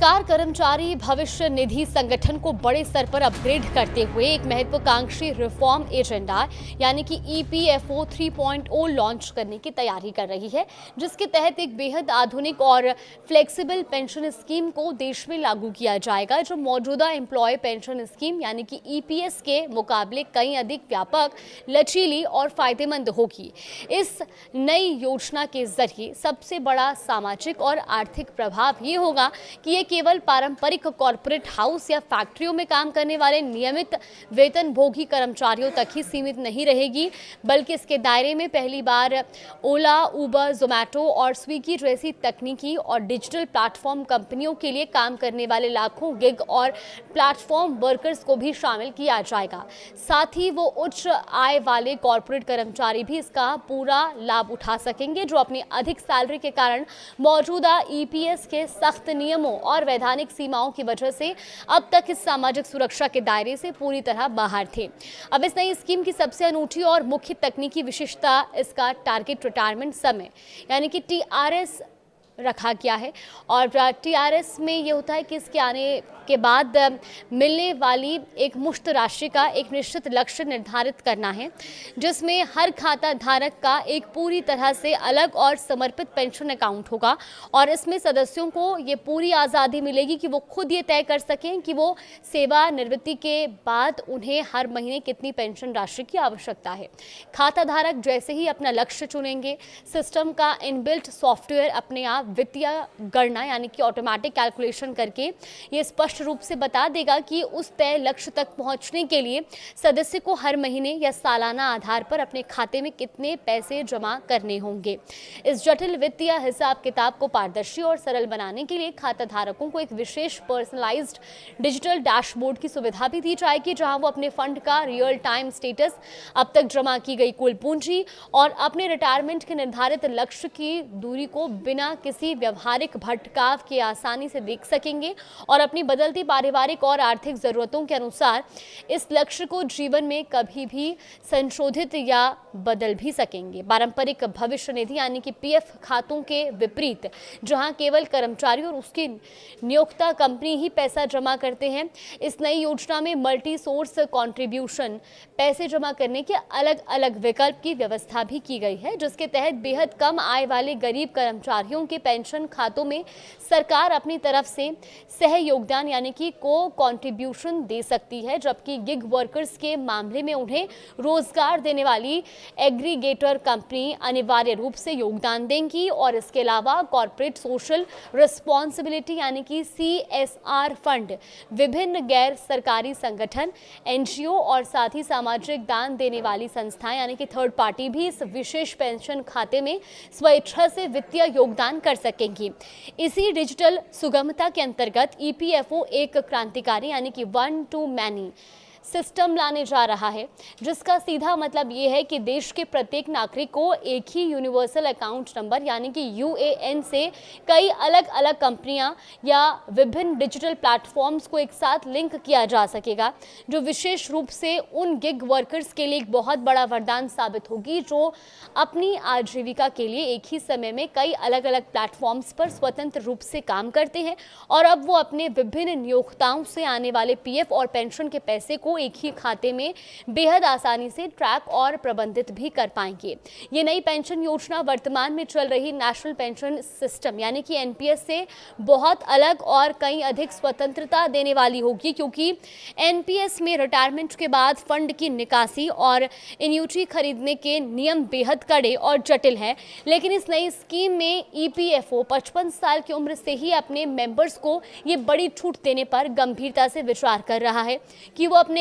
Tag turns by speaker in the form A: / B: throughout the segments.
A: सरकार कर्मचारी भविष्य निधि संगठन को बड़े स्तर पर अपग्रेड करते हुए एक महत्वाकांक्षी रिफॉर्म एजेंडा यानी कि ईपीएफओ 3.0 लॉन्च करने की तैयारी कर रही है, जिसके तहत एक बेहद आधुनिक और फ्लेक्सिबल पेंशन स्कीम को देश में लागू किया जाएगा, जो मौजूदा एम्प्लॉय पेंशन स्कीम यानी कि ईपीएस के मुकाबले कहीं अधिक व्यापक, लचीली और फायदेमंद होगी। इस नई योजना के जरिए सबसे बड़ा सामाजिक और आर्थिक प्रभाव ये होगा कि ये केवल पारंपरिक कॉरपोरेट हाउस या फैक्ट्रियों में काम करने वाले नियमित वेतनभोगी कर्मचारियों तक ही सीमित नहीं रहेगी, बल्कि इसके दायरे में पहली बार ओला, उबर, जोमैटो और स्विगी जैसी तकनीकी और डिजिटल प्लेटफॉर्म कंपनियों के लिए काम करने वाले लाखों गिग और प्लेटफॉर्म वर्कर्स को भी शामिल किया जाएगा। साथ ही वो उच्च आय वाले कॉरपोरेट कर्मचारी भी इसका पूरा लाभ उठा सकेंगे, जो अपनी अधिक सैलरी के कारण मौजूदा ईपीएस के सख्त नियमों और वैधानिक सीमाओं की वजह से अब तक इस सामाजिक सुरक्षा के दायरे से पूरी तरह बाहर थे। अब इस नई स्कीम की सबसे अनूठी और मुख्य तकनीकी विशेषता इसका टारगेट रिटायरमेंट समय यानी कि टीआरएस रखा गया है। और टीआरएस में ये होता है कि इसके आने के बाद मिलने वाली एक मुश्त राशि का एक निश्चित लक्ष्य निर्धारित करना है, जिसमें हर खाता धारक का एक पूरी तरह से अलग और समर्पित पेंशन अकाउंट होगा और इसमें सदस्यों को ये पूरी आज़ादी मिलेगी कि वो खुद ये तय कर सकें कि वो सेवानिवृत्ति के बाद उन्हें हर महीने कितनी पेंशन राशि की आवश्यकता है। खाता धारक जैसे ही अपना लक्ष्य चुनेंगे, सिस्टम का इनबिल्ट सॉफ्टवेयर अपने आप वित्तीय गणना यानी कि ऑटोमेटिक कैलकुलेशन करके ये स्पष्ट रूप से बता देगा कि उस तय लक्ष्य तक पहुंचने के लिए सदस्य को हर महीने या सालाना आधार पर अपने खाते में कितने पैसे जमा करने होंगे। इस जटिल वित्तीय हिसाब किताब को पारदर्शी और सरल बनाने के लिए खाता धारकों को एक विशेष पर्सनलाइज्ड डिजिटल डैशबोर्ड की सुविधा भी दी जाएगी, जहां वो अपने फंड का रियल टाइम स्टेटस, अब तक जमा की गई कुल पूंजी और अपने रिटायरमेंट के निर्धारित लक्ष्य की दूरी को बिना किसी व्यवहारिक भटकाव के आसानी से देख सकेंगे और अपनी बदलती पारिवारिक और आर्थिक जरूरतों के अनुसार इस लक्ष्य को जीवन में कभी भी संशोधित या बदल भी सकेंगे। पारंपरिक भविष्य निधि यानी कि पीएफ खातों के विपरीत, जहां केवल कर्मचारी और उसकी नियोक्ता कंपनी ही पैसा जमा करते हैं, इस नई योजना में मल्टी सोर्स कंट्रीब्यूशन पैसे जमा करने के अलग अलग विकल्प की व्यवस्था भी की गई है, जिसके तहत बेहद कम आय वाले गरीब कर्मचारियों के पेंशन खातों में सरकार अपनी तरफ से सह योगदान यानी कि को कंट्रीब्यूशन दे सकती है, जबकि गिग वर्कर्स के मामले में उन्हें रोजगार देने वाली एग्रीगेटर कंपनी अनिवार्य रूप से योगदान देंगी। और इसके अलावा कॉर्पोरेट सोशल रिस्पॉन्सिबिलिटी यानी कि सीएसआर फंड, विभिन्न गैर सरकारी संगठन, एनजीओ और साथ ही सामाजिक दान देने वाली संस्थाएं यानी कि थर्ड पार्टी भी इस विशेष पेंशन खाते में स्वेच्छा से वित्तीय योगदान कर सकेंगी। इसी डिजिटल सुगमता के अंतर्गत ईपीएफओ एक क्रांतिकारी यानी कि वन टू मैनी सिस्टम लाने जा रहा है, जिसका सीधा मतलब ये है कि देश के प्रत्येक नागरिक को एक ही यूनिवर्सल अकाउंट नंबर यानी कि यूएएन से कई अलग अलग कंपनियां या विभिन्न डिजिटल प्लेटफॉर्म्स को एक साथ लिंक किया जा सकेगा, जो विशेष रूप से उन गिग वर्कर्स के लिए एक बहुत बड़ा वरदान साबित होगी जो अपनी आजीविका के लिए एक ही समय में कई अलग अलग प्लेटफॉर्म्स पर स्वतंत्र रूप से काम करते हैं और अब वो अपने विभिन्न नियोक्ताओं से आने वाले पीएफ और पेंशन के पैसे को एक ही खाते में बेहद आसानी से ट्रैक और प्रबंधित भी कर पाएंगे। ये नई पेंशन योजना वर्तमान में चल रही नेशनल पेंशन सिस्टम यानी कि एनपीएस से बहुत अलग और कहीं अधिक स्वतंत्रता देने वाली होगी, क्योंकि एनपीएस में रिटायरमेंट के बाद फंड की निकासी और एन्युटी खरीदने के नियम बेहद कड़े और जटिल है। लेकिन इस नई स्कीम में ईपीएफओ 55 साल की उम्र से ही अपने मेंबर्स को ये बड़ी छूट देने पर गंभीरता से विचार कर रहा है कि वो अपने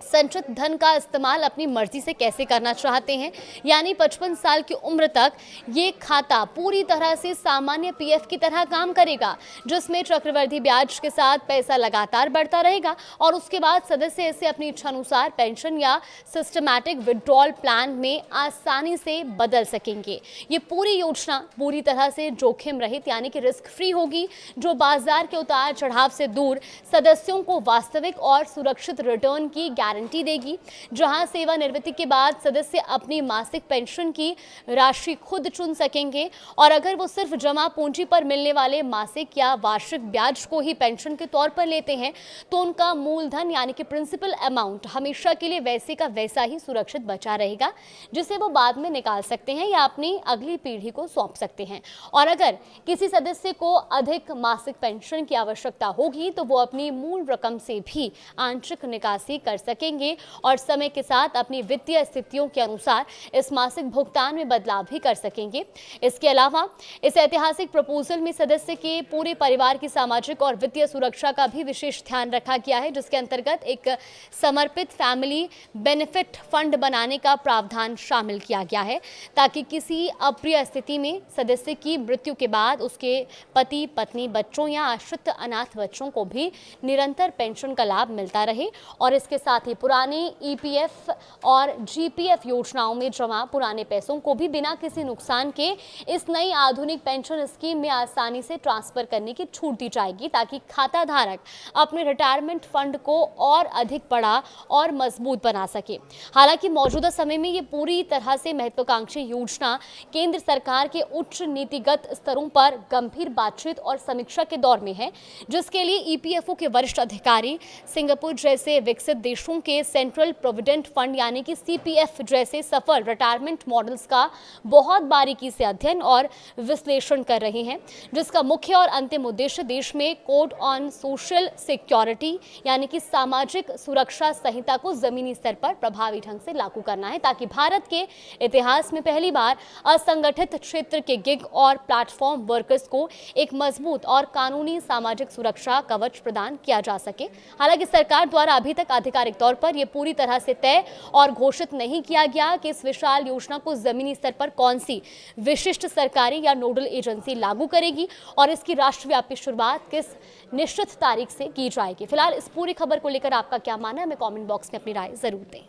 A: संचित धन का इस्तेमाल अपनी मर्जी से कैसे करना चाहते हैं। यानी 55 साल की उम्र तक ये खाता पूरी तरह से सामान्य पीएफ की तरह काम करेगा, जिसमें चक्रवृद्धि ब्याज के साथ पैसा लगातार बढ़ता रहेगा और उसके बाद सदस्य इसे अपनी इच्छानुसार पेंशन या सिस्टमैटिक विड्रॉल प्लान में आसानी से बदल सकेंगे। ये पूरी योजना पूरी तरह से जोखिम रहित यानी कि रिस्क फ्री होगी, जो बाजार के उतार चढ़ाव से दूर सदस्यों को वास्तविक और सुरक्षित रिटर्न की गारंटी देगी, जहां सेवानिवृत्ति के बाद सदस्य अपनी मासिक पेंशन की राशि खुद चुन सकेंगे और अगर वो सिर्फ जमा पूंजी पर मिलने वाले मासिक या वार्षिक ब्याज को ही पेंशन के तौर पर लेते हैं तो उनका मूलधन यानी कि प्रिंसिपल अमाउंट हमेशा के लिए वैसे का वैसा ही सुरक्षित बचा रहेगा, जिसे वो बाद में निकाल सकते हैं या अपनी अगली पीढ़ी को सौंप सकते हैं। और अगर किसी सदस्य को अधिक मासिक पेंशन की आवश्यकता होगी तो वो अपनी मूल रकम से भी आंशिक निकासी कर सकेंगे और समय के साथ अपनी वित्तीय स्थितियों के अनुसार इस मासिक भुगतान में बदलाव भी कर सकेंगे। इसके अलावा इस ऐतिहासिक प्रपोजल में सदस्य के पूरे परिवार की सामाजिक और वित्तीय सुरक्षा का भी विशेष ध्यान रखा गया है, जिसके अंतर्गत एक समर्पित फैमिली बेनिफिट फंड बनाने का प्रावधान शामिल किया गया है ताकि किसी अप्रिय स्थिति में सदस्य की मृत्यु के बाद उसके पति, पत्नी, बच्चों या आश्रित अनाथ बच्चों को भी निरंतर पेंशन का लाभ मिलता रहे। और इसके साथ ही पुराने ईपीएफ और जीपीएफ योजनाओं में जमा पुराने पैसों को भी बिना किसी नुकसान के इस नई आधुनिक पेंशन स्कीम में आसानी से ट्रांसफर करने की छूट दी जाएगी ताकि खाता धारक अपने रिटायरमेंट फंड को और अधिक बड़ा और मजबूत बना सके। हालांकि मौजूदा समय में ये पूरी तरह से महत्वाकांक्षी योजना केंद्र सरकार के उच्च नीतिगत स्तरों पर गंभीर बातचीत और समीक्षा के दौर में है, जिसके लिए ईपीएफओ के वरिष्ठ अधिकारी सिंगापुर जैसे विकसित देशों के सेंट्रल प्रोविडेंट फंड यानी कि सीपीएफ जैसे सफल रिटायरमेंट मॉडल्स का बहुत बारीकी से अध्ययन और विश्लेषण कर रहे हैं, जिसका मुख्य और अंतिम उद्देश्य देश में कोड ऑन सोशल सिक्योरिटी यानी कि सामाजिक सुरक्षा संहिता को जमीनी स्तर पर प्रभावी ढंग से लागू करना है ताकि भारत के इतिहास में पहली बार असंगठित क्षेत्र के गिग और प्लेटफॉर्म वर्कर्स को एक मजबूत और कानूनी सामाजिक सुरक्षा कवच प्रदान किया जा सके। हालांकि सरकार द्वारा अभी तक आधिकारिक तौर पर यह पूरी तरह से तय और घोषित नहीं किया गया कि इस विशाल योजना को जमीनी स्तर पर कौन सी विशिष्ट सरकारी या नोडल एजेंसी लागू करेगी और इसकी राष्ट्रव्यापी शुरुआत किस निश्चित तारीख से की जाएगी। फिलहाल इस पूरी खबर को लेकर आपका क्या मानना है, हमें कमेंट बॉक्स में अपनी राय जरूर दें।